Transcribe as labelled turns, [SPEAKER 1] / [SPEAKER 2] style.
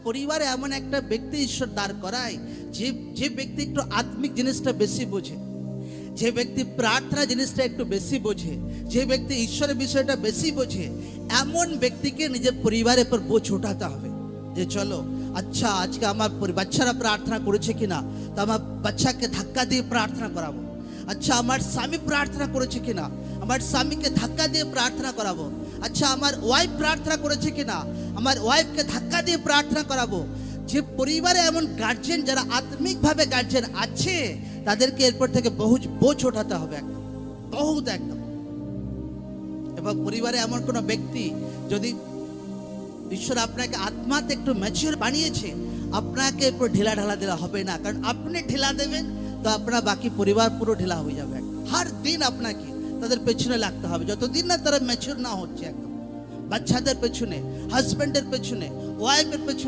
[SPEAKER 1] পরিবারে এমন একটা ব্যক্তি ঈশ্বর দাঁড় করায় যে ব্যক্তি একটু আত্মিক জিনিসটা বেশি বোঝে, যে ব্যক্তি প্রার্থনা জিনিসটা একটু বেশি বোঝে, যে ব্যক্তি ঈশ্বরের বিষয়টা বেশি বোঝে, এমন ব্যক্তিকে নিজের পরিবারের পর বোঝ ওঠাতে হবে। যে চলো আচ্ছা আজকে আমার বাচ্চারা প্রার্থনা করেছে কিনা, তো আমার বাচ্চাকে ধাক্কা দিয়ে প্রার্থনা করাবো। আচ্ছা আমার স্বামী প্রার্থনা করেছে কিনা, আমার স্বামীকে ধাক্কা দিয়ে প্রার্থনা করাবো। আচ্ছা আমার ওয়াইফ প্রার্থনা করেছে কিনা, আমার ওয়াইফকে ধাক্কা দিয়ে প্রার্থনা করাবো। যে পরিবারে এমন গার্জেন যারা আত্মিকভাবে গার্জেন আছে, তাদেরকে এরপর থেকে বোঝ ওঠাতে হবে একদম, বহুত একদম। এবং পরিবারে এমন কোনো ব্যক্তি, যদি ঈশ্বর আপনাকে আত্মাতে একটু ম্যাচিওর বানিয়েছে, আপনাকে এরপর ঢিলা ঢালা দেওয়া হবে না। কারণ আপনি ঢিলা দেবেন তো আপনার বাকি পরিবার পুরো ঢিলা হয়ে যাবে। হর দিন আপনাকে তাদের পেছনে লাগতে হবে, যতদিন না তারা ম্যাচিওর না হচ্ছে একদম। বাচ্চাদের পেছনে, হাজব্যান্ডের পেছনে, ওয়াইফের পেছনে